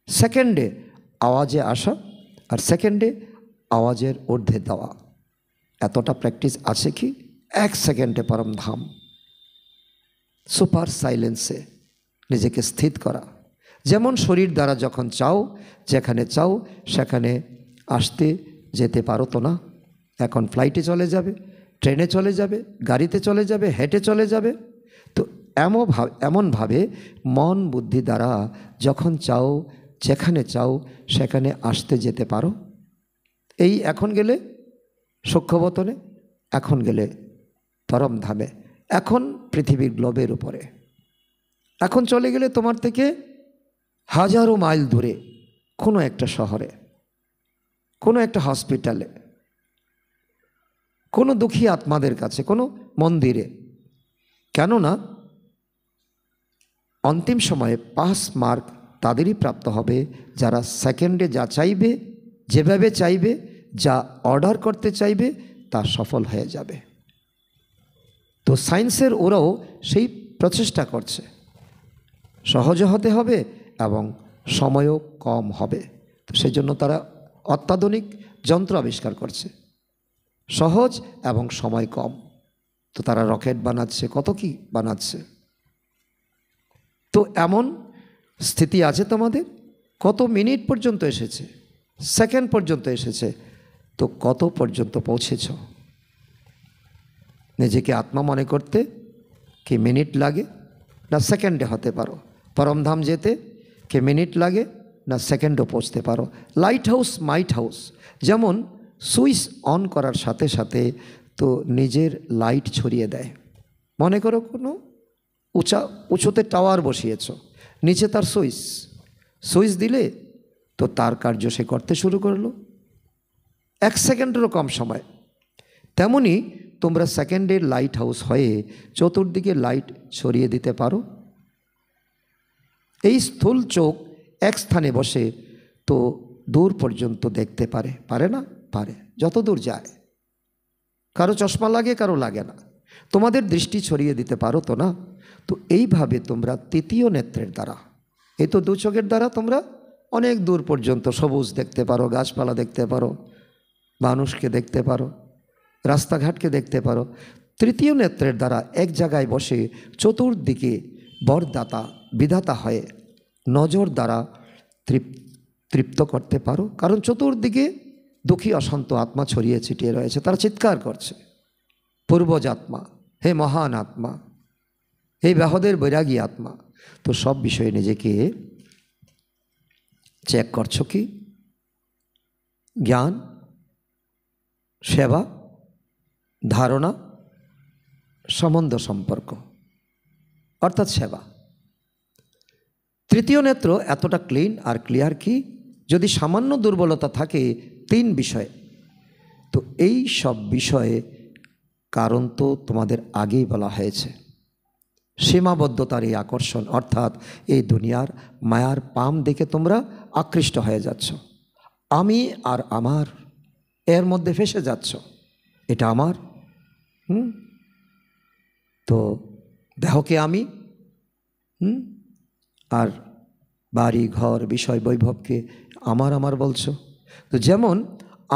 সেকেন্ডে আওয়াজে আসা আর সেকেন্ডে আওয়াজের ঊর্ধ্বে দেওয়া, এতটা প্র্যাকটিস আছে কি? 1 সেকেন্ডে পরম ধাম, সুপার সাইলেন্সে নিজেকে স্থিত করা। যেমন শরীর দ্বারা যখন চাও, যেখানে চাও সেখানে আসতে যেতে পারো তো না? এখন ফ্লাইটে চলে যাবে, ট্রেনে চলে যাবে, গাড়িতে চলে যাবে, হেঁটে চলে যাবে। তো এমনভাবে মন বুদ্ধি দ্বারা যখন চাও যেখানে চাও সেখানে আসতে যেতে পারো। এই এখন গেলে সূক্ষ্মবতনে, এখন গেলে পরমধামে, এখন পৃথিবীর গ্লোবের উপরে, এখন চলে গেলে তোমার থেকে হাজারো মাইল দূরে কোনো একটা শহরে, কোনো একটা হসপিটালে, কোনো দুঃখী আত্মাদের কাছে, কোনো মন্দিরে। কেননা অন্তিম সময়ে পাস মার্ক তাদেরই প্রাপ্ত হবে যারা সেকেন্ডে যা চাইবে, যেভাবে চাইবে, যা অর্ডার করতে চাইবে তা সফল হয়ে যাবে। তো সায়েন্সের ওরাও সেই প্রচেষ্টা করছে, সহজে হতে হবে এবং সময়ও কম হবে। তো সেই জন্য তারা অত্যাধুনিক যন্ত্র আবিষ্কার করছে, সহজ এবং সময় কম। তো তারা রকেট বানাচ্ছে, কত কি বানাচ্ছে। তো এমন স্থিতি আছে তোমাদের, কত মিনিট পর্যন্ত এসেছে, সেকেন্ড পর্যন্ত এসেছে। তো কত পর্যন্ত পৌঁছেছ? নিজেকে আত্মা মনে করতে কি মিনিট লাগে না সেকেন্ডে হতে পারো? পরমধাম যেতে কি মিনিট লাগে না সেকেন্ডও পৌঁছতে পারো? লাইট হাউস, মাইট হাউস, যেমন সুইচ অন করার সাথে সাথে তো নিজের লাইট ছড়িয়ে দেয়। মনে করো কোনো উঁচুতে টাওয়ার বসিয়েছ, নিচে তার সুইচ দিলে তো তার কার্য সে করতে শুরু করলো 1 সেকেন্ডেরও কম সময়। তেমনি তোমরা সেকেন্ডের লাইট হাউস হয়ে চতুর্দিকে লাইট ছড়িয়ে দিতে পারো। এই স্থূল চোখ এক স্থানে বসে তো দূর পর্যন্ত দেখতে পারে, পারে না? পারে, যত দূর যায়। কারো চশমা লাগে, কারো লাগে না। তোমাদের দৃষ্টি ছড়িয়ে দিতে পারো তো না? তো এইভাবে তোমরা তৃতীয় নেত্রের দ্বারা, এই তো 2 চোখের দ্বারা তোমরা অনেক দূর পর্যন্ত সবুজ দেখতে পারো, গাছপালা দেখতে পারো, মানুষকে দেখতে পারো, রাস্তাঘাটকে দেখতে পারো। তৃতীয় নেত্রের দ্বারা এক জায়গায় বসে চতুর্দিকে বরদাতা বিধাতা হয়ে নজর দ্বারা তৃপ্ত করতে পারো। কারণ চতুর্দিকে দুঃখী অশান্ত আত্মা ছড়িয়ে ছিটিয়ে রয়েছে, তারা চিৎকার করছে, পূর্বজ আত্মা, হে মহান আত্মা, হে ব্যাহদের বৈরাগী আত্মা। তো সব বিষয়ে নিজেকে চেক করছো কি? জ্ঞান, সেবা, ধারণা, সম্বন্ধ, সম্পর্ক, অর্থাৎ সেবা। তৃতীয় নেত্র এতটা ক্লিন আর ক্লিয়ার কি? যদি সামান্য দুর্বলতা থাকে 3 বিষয়ে, তো এই সব বিষয়ে কারণ তো তোমাদের আগেই বলা হয়েছে। সীমাবদ্ধতার এই আকর্ষণ, অর্থাৎ এই দুনিয়ার মায়ার পাম দেখে তোমরা আকৃষ্ট হয়ে যাচ্ছ, আমি আর আমার এর মধ্যে ফেসে যাচ্ছ। এটা আমার, তো দেহকে আমি, আর বাড়ি ঘর বিষয় বৈভবকে আমার আমার বলছো। তো যেমন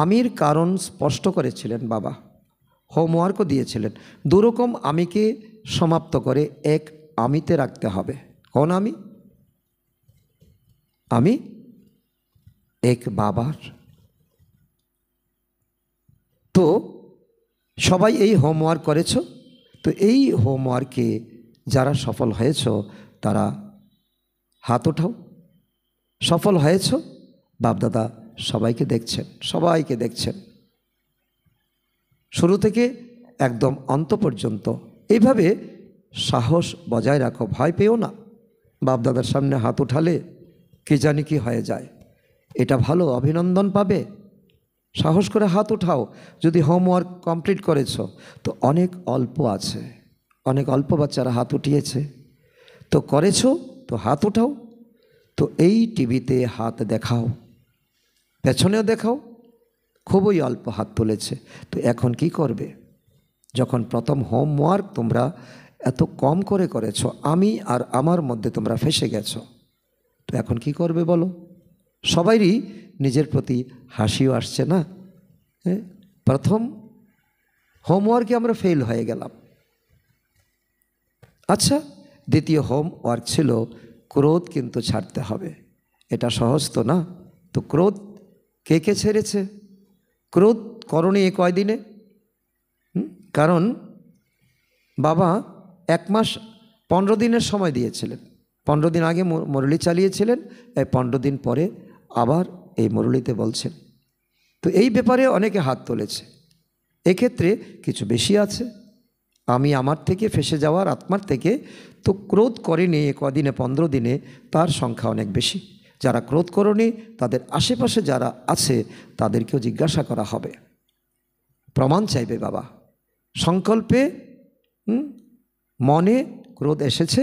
আমির কারণ স্পষ্ট করেছিলেন বাবা, হোমওয়ার্কও দিয়েছিলেন। 2 রকম আমিকে সমাপ্ত করে এক আমিতে রাখতে হবে। কোন আমি? আমি এক বাবার। তো সবাই এই হোমওয়ার্ক করেছ। তো এই হোমওয়ার্কে যারা সফল হয়েছ তারা হাত ওঠাও। সফল হয়েছ, বাপদাদা সবাইকে দেখছেন, সবাইকে দেখছেন, শুরু থেকে একদম অন্ত পর্যন্ত। এইভাবে সাহস বজায় রাখো, ভয় পেও না। বাপদাদার সামনে হাত উঠালে কি জানি কি হয়ে যায়, এটা ভালো, অভিনন্দন পাবে। সাহস করে হাত উঠাও। যদি হোমওয়ার্ক কমপ্লিট করেছ, তো অনেক অল্প আছে, অনেক অল্প বাচ্চারা হাত উঠিয়েছে। তো করেছো তো হাত উঠাও। তো এই টিভিতে হাত দেখাও, পেছনেও দেখাও, খুবই অল্প হাত তুলেছে। তো এখন কি করবে? যখন প্রথম হোমওয়ার্ক তোমরা এত কম করে করেছো, আমি আর আমার মধ্যে তোমরা ফেসে গেছো, তো এখন কি করবে বলো? সবাইরই নিজের প্রতি হাসিও আসছে না? প্রথম হোমওয়ার্কে আমরা ফেল হয়ে গেলাম। আচ্ছা, দ্বিতীয় হোমওয়ার্ক ছিল ক্রোধ কিন্তু ছাড়তে হবে। এটা সহজ তো না? তো ক্রোধ কে কে ছেড়েছে? ক্রোধ করণে এ কয়দিনে? কারণ বাবা 1 মাস 15 দিনের সময় দিয়েছিলেন। 15 দিন আগে মুরলি চালিয়েছিলেন, এই 15 দিন পরে আবার এই মুরলিতে বলছেন। তো এই ব্যাপারে অনেকে হাত তুলেছে। এক্ষেত্রে কিছু বেশি আছে। আমি আমার থেকে ফেসে যাওয়ার আত্মার থেকে তো ক্রোধ করেনি কদিনে 15 দিনে, তার সংখ্যা অনেক বেশি। যারা ক্রোধ করেনি তাদের আশেপাশে যারা আছে তাদেরকেও জিজ্ঞাসা করা হবে, প্রমাণ চাইবে বাবা। সংকল্পে মনে ক্রোধ এসেছে,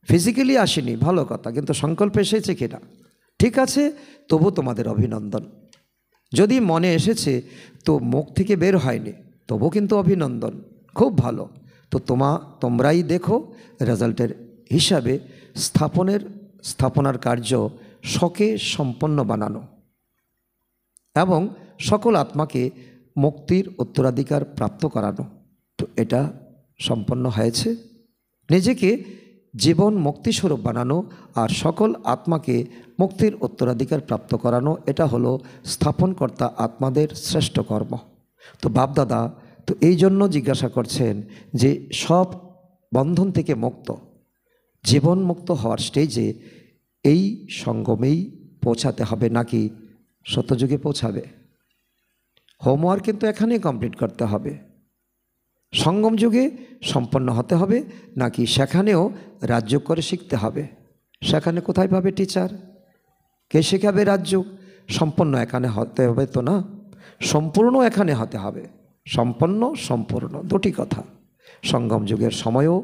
ফিজিক্যালি আসেনি ভালো কথা, কিন্তু সংকল্পে এসেছে কিনা ঠিক আছে, তবু তোমাদের অভিনন্দন। যদি মনে এসেছে তো মুখ থেকে বের হয়নি, তবু কিন্তু অভিনন্দন, খুব ভালো। তো তোমরাই দেখো রেজাল্টের হিসাবে স্থাপনার কার্য শকে সম্পন্ন বানানো এবং সকল আত্মাকে মুক্তির উত্তরাধিকার প্রাপ্ত করানো। তো এটা সম্পন্ন হয়েছে। নিজেকে জীবন মুক্তিস্বরূপ বানানো আর সকল আত্মাকে মুক্তির উত্তরাধিকার প্রাপ্ত করানো, এটা হলো স্থাপনকর্তা আত্মাদের শ্রেষ্ঠ কর্ম। তো বাপদাদা তো এই জন্য জিজ্ঞাসা করছেন যে সব বন্ধন থেকে মুক্ত, জীবন মুক্ত হওয়ার স্টেজে এই সঙ্গমেই পৌঁছাতে হবে নাকি সত্যযুগে পৌঁছাবে? হোমওয়ার্ক কিন্তু এখানেই কমপ্লিট করতে হবে। সঙ্গম যুগে সম্পন্ন হতে হবে নাকি সেখানেও রাজযোগ করে শিখতে হবে? সেখানে কোথায় পাবে টিচার? কে শেখাবে রাজযোগ? সম্পন্ন এখানে হতে হবে তো না, সম্পূর্ণ এখানে হতে হবে। সম্পূর্ণ দুটি কথা। সঙ্গম যুগের সময়ও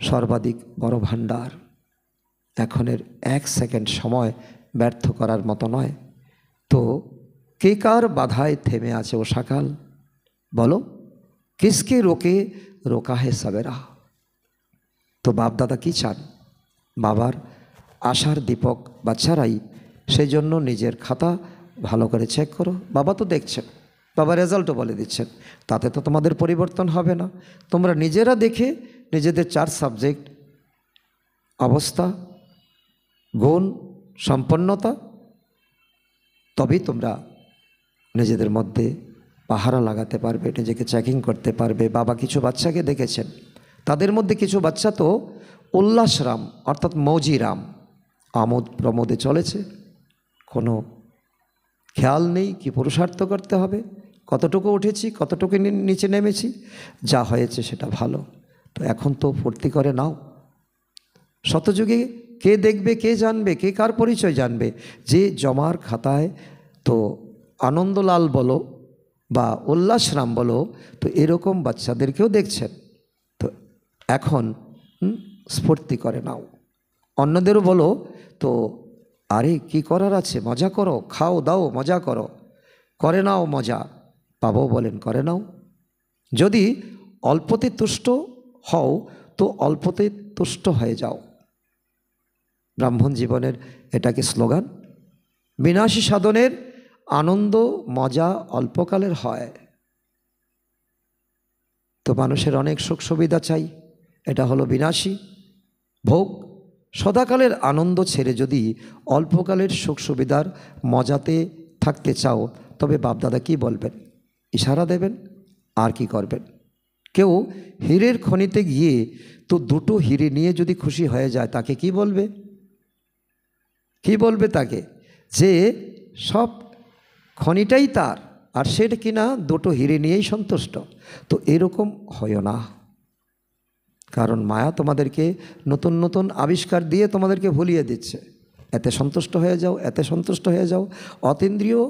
সর্বাধিক বড় ভাণ্ডার, এখনের 1 সেকেন্ড সময় ব্যর্থ করার মতো নয়। তো কে কার বাধায় থেমে আছে ও সকাল? বলো, কিসকে রোকা হে সবেরা? তো বাপদাদা কি চান? বাবার আশার দীপক বাচ্চারাই, সেই জন্য নিজের খাতা ভালো করে চেক করো। বাবা তো দেখছেন, বাবা রেজাল্টও বলে দিচ্ছেন, তাতে তো তোমাদের পরিবর্তন হবে না। তোমরা নিজেরা দেখে নিজেদের 4 সাবজেক্ট অবস্থা, গুণ, সম্পন্নতা, তবেই তোমরা নিজেদের মধ্যে পাহারা লাগাতে পারবে, নিজেকে চেকিং করতে পারবে। বাবা কিছু বাচ্চাকে দেখেছেন, তাদের মধ্যে কিছু বাচ্চা তো উল্লাসরাম অর্থাৎ মৌজিরাম, আমোদ প্রমোদে চলেছে, কোনো খেয়াল নেই কি পুরুষার্থ করতে হবে, কতটুকু উঠেছি কতটুকু নিচে নেমেছি, যা হয়েছে সেটা ভালো। তো এখন তো ফুর্তি করে নাও। শতযুগে কে দেখবে, কে জানবে, কে কার পরিচয় জানবে? যে জমার খাতায় তো আনন্দলাল বলো বা উল্লাসরাম বলো, তো এরকম বাচ্চাদেরকেও দেখছেন। তো এখন স্ফূর্তি করে নাও। অন্যদেরও বলো তো, আরে কি করার আছে, মজা করো, খাও দাও, মজা করো, করে নাও মজা। বাবাও বলেন করে নাও। যদি অল্পতে তুষ্ট হও তো অল্পতে তুষ্ট হয়ে যাও। ব্রাহ্মণ জীবনের এটাকে স্লোগান। বিনাশী সাধনের আনন্দ মজা অল্পকালের হয়। তো মানুষের অনেক সুখ সুবিধা চাই, এটা হলো বিনাশী ভোগ। সদাকালের আনন্দ ছেড়ে যদি অল্পকালের সুখ সুবিধার মজাতে থাকতে চাও, তবে বাপদাদা কি বলবেন? ইশারা দেবেন, আর কি করবেন? কেউ হীরের খনিতে গিয়ে তো 2টো হিরে নিয়ে যদি খুশি হয়ে যায়, তাকে কি বলবে? কি বলবে তাকে? যে সব খনিটাই তার, আর সেটা কিনা 2টো হিরে নিয়েই সন্তুষ্ট। তো এরকম হয় না, কারণ মায়া তোমাদেরকে নতুন নতুন আবিষ্কার দিয়ে তোমাদেরকে ভুলিয়ে দিচ্ছে। এতে সন্তুষ্ট হয়ে যাও, এতে সন্তুষ্ট হয়ে যাও। অতীন্দ্রিয়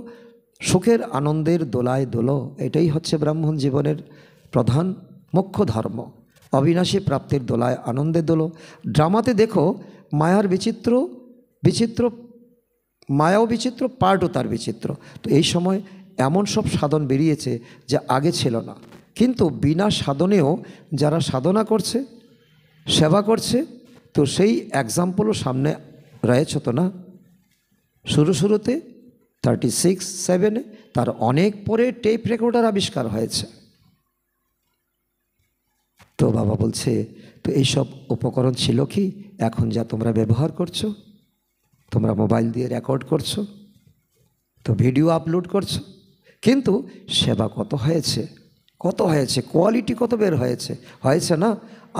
সুখের আনন্দের দোলায় দোলো, এটাই হচ্ছে ব্রাহ্মণ জীবনের প্রধান মুখ্য ধর্ম। অবিনাশী প্রাপ্তির দোলায় আনন্দে দোলো। ড্রামাতে দেখো মায়ার বিচিত্র মায়াও বিচিত্র, পার্টও তার বিচিত্র। তো এই সময় এমন সব সাধন বেরিয়েছে যা আগে ছিল না। কিন্তু বিনা সাধনেও যারা সাধনা করছে, সেবা করছে, তো সেই এক্সাম্পলও সামনে রয়েছে তো না। শুরুতে 36-7 তার অনেক পরে টেপ রেকর্ডার আবিষ্কার হয়েছে। তো বাবা বলছে, তো এইসব উপকরণ ছিল কি? এখন যা তোমরা ব্যবহার করছো, তোমরা মোবাইল দিয়ে রেকর্ড করছো, তো ভিডিও আপলোড করছো, কিন্তু সেবা কত হয়েছে? কত হয়েছে, কোয়ালিটি কত বের হয়েছে, হয়েছে না?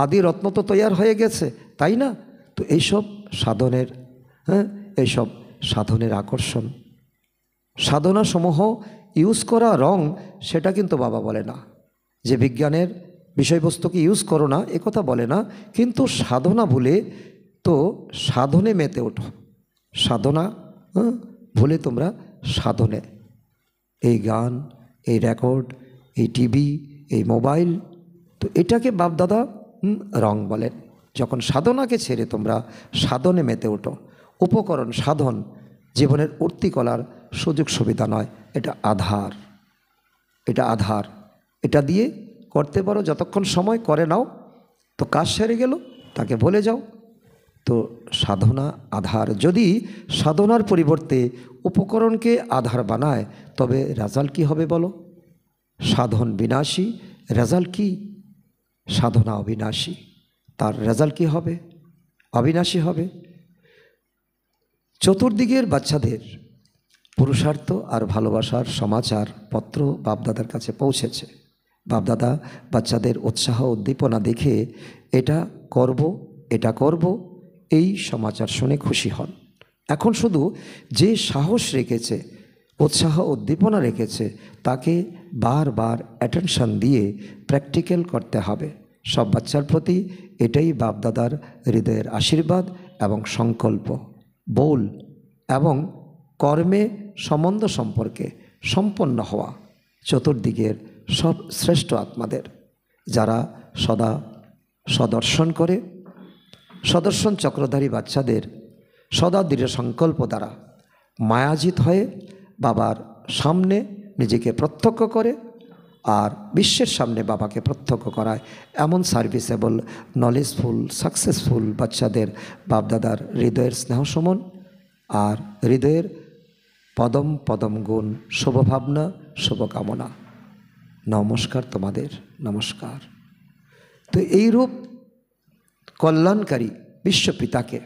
আদি রত্ন তো তৈয়ার হয়ে গেছে, তাই না? তো এইসব সাধনের, এইসব সাধনের আকর্ষণ, সাধনাসমূহ ইউজ করা রং, সেটা কিন্তু বাবা বলে না যে বিজ্ঞানের বিষয়বস্তুকে ইউজ করো না, একথা বলে না। কিন্তু সাধনা ভুলে তো সাধনে মেতে ওঠো, সাধনা ভুলে তোমরা সাধনে, এই গান, এই রেকর্ড, এই টিভি, এই মোবাইল, তো এটাকে বাপদাদা রং বলেন। যখন সাধনাকে ছেড়ে তোমরা সাধনে মেতে ওঠো, উপকরণ সাধন জীবনের উন্নতি করার সুযোগ সুবিধা নয়, এটা আধার, এটা আধার। এটা দিয়ে করতে পারো যতক্ষণ সময় করে নাও, তো কাজ সেরে গেল, তাকে ভুলে যাও। তো সাধনা আধার। যদি সাধনার পরিবর্তে উপকরণকে আধার বানায়, তবে রেজাল্ট কী হবে বলো? সাধন বিনাশী, রেজাল্ট কি? সাধনা অবিনাশী, তার রেজাল্ট কী হবে? অবিনাশী হবে। চতুর্দিকের বাচ্চাদের পুরুষার্থ আর ভালোবাসার সমাচার পত্র বাপদাদার কাছে পৌঁছেছে। বাপদাদা বাচ্চাদের উৎসাহ উদ্দীপনা দেখে এটা করব, এটা করব, এই সমাচার শুনে খুশি হন। এখন শুধু যে সাহস রেখেছে, উৎসাহ উদ্দীপনা রেখেছে, তাকে বারবার অ্যাটেনশন দিয়ে প্র্যাকটিক্যাল করতে হবে। সব বাচ্চার প্রতি এটাই বাপদাদার হৃদয়ের আশীর্বাদ এবং সংকল্প। বল এবং কর্মে সম্বন্ধ সম্পর্কে সম্পন্ন হওয়া চতুর্দিকের সব শ্রেষ্ঠ আত্মাদের, যারা সদা সদর্শন করে, সদর্শন চক্রধারী বাচ্চাদের সদা দৃঢ় সংকল্প দ্বারা মায়াজিত হয়ে বাবার সামনে নিজেকে প্রত্যক্ষ করে আর বিশ্বের সামনে বাবাকে প্রত্যক্ষ করায়, এমন সার্ভিসেবল, নলেজফুল, সাকসেসফুল বাচ্চাদের বাপদাদার হৃদয়ের স্নেহ সমন আর হৃদয়ের পদম পদম গুণ, শুভভাবনা, শুভকামনা। নমস্কার তোমাদের, নমস্কার। তো এইরূপ কল্যাণকারী বিশ্বপিতাকে,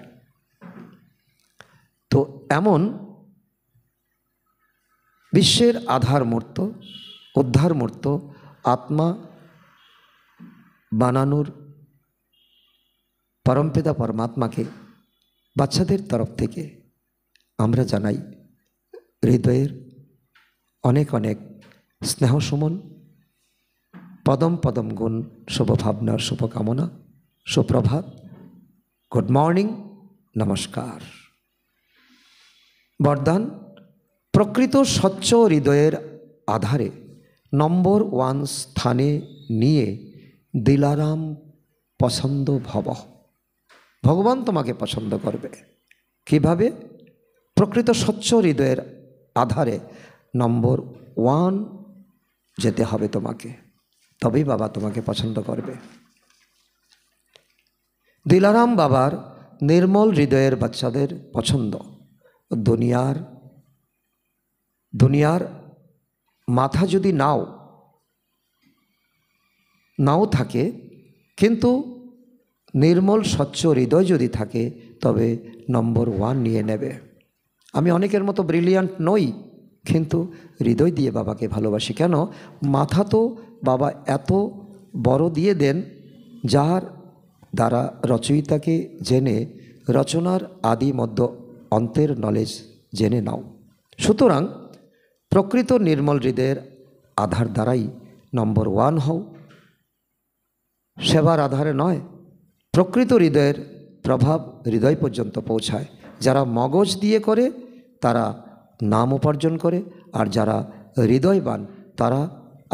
তো এমন বিশ্বের আধার মূর্ত, উদ্ধার মূর্ত আত্মা বানানোর পরমপিতা পরমাত্মাকে বাচ্চাদের তরফ থেকে আমরা জানাই হৃদয়ের অনেক অনেক স্নেহ সুমন, পদম পদম গুণ, শুভভাবনার শুভকামনা। সুপ্রভাত, গুড মর্নিং, নমস্কার। বরদান: প্রকৃত স্বচ্ছ হৃদয়ের আধারে নম্বর 1 স্থানে নিয়ে দিলারাম পছন্দ ভব। ভগবান তোমাকে পছন্দ করবে। কিভাবে? প্রকৃত স্বচ্ছ হৃদয়ের আধারে নম্বর 1 যেতে হবে তোমাকে, তবেই বাবা তোমাকে পছন্দ করবে। দিলারাম বাবার নির্মল হৃদয়ের বাচ্চাদের পছন্দ। দুনিয়ার মাথা যদি নাও থাকে, কিন্তু নির্মল স্বচ্ছ হৃদয় যদি থাকে, তবে নম্বর 1 নিয়ে নেবে। আমি অনেকের মতো ব্রিলিয়ান্ট নই, কিন্তু হৃদয় দিয়ে বাবাকে ভালোবাসি। কেন? মাথা তো বাবা এত বড় দিয়ে দেন, যার দ্বারা রচয়িতাকে জেনে রচনার আদি মধ্য অন্তের নলেজ জেনে নাও। সুতরাং প্রকৃত নির্মল হৃদয়ের আধার দ্বারাই নম্বর 1 হও, সেবার আধারে নয়। প্রকৃত হৃদয়ের প্রভাব হৃদয় পর্যন্ত পৌঁছায়। যারা মগজ দিয়ে করে তারা নাম উপার্জন করে, আর যারা হৃদয়বান তারা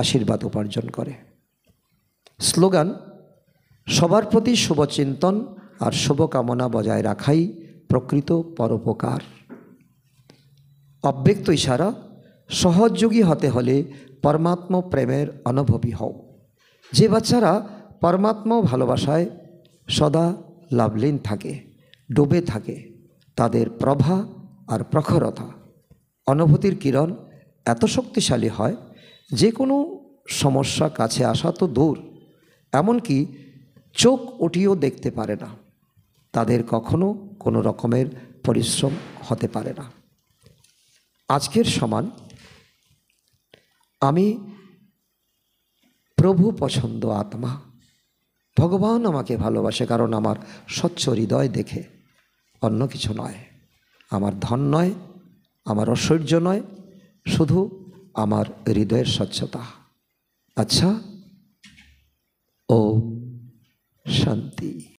আশীর্বাদ উপার্জন করে। স্লোগান: সবার প্রতি শুভচিন্তন আর শুভকামনা বজায় রাখাই প্রকৃত পরোপকার। অব্যক্ত ইশারা: সহযোগী হতে হলে পরমাত্মা প্রেমের অনুভবী হও। যে বাচ্চারা পরমাত্মা ভালোবাসায় সদা লাভলীন থাকে, ডুবে থাকে, তাদের প্রভা আর প্রখরতা, অনুভূতির কিরণ এত শক্তিশালী হয়, যে কোনো সমস্যা কাছে আসা তো দূর, এমনকি চোখ উঠিয়েও দেখতে পারে না। তাদের কখনো কোনো রকমের পরিশ্রম হতে পারে না। আজকের সমান আমি প্রভু পছন্দ আত্মা। ভগবান আমাকে ভালোবাসে কারণ আমার স্বচ্ছ হৃদয় দেখে, অন্য কিছু নয়। আমার ধন নয়, আমার ঐশ্বর্য নয়, শুধু আমার হৃদয়ের স্বচ্ছতা। আচ্ছা, ওম শান্তি।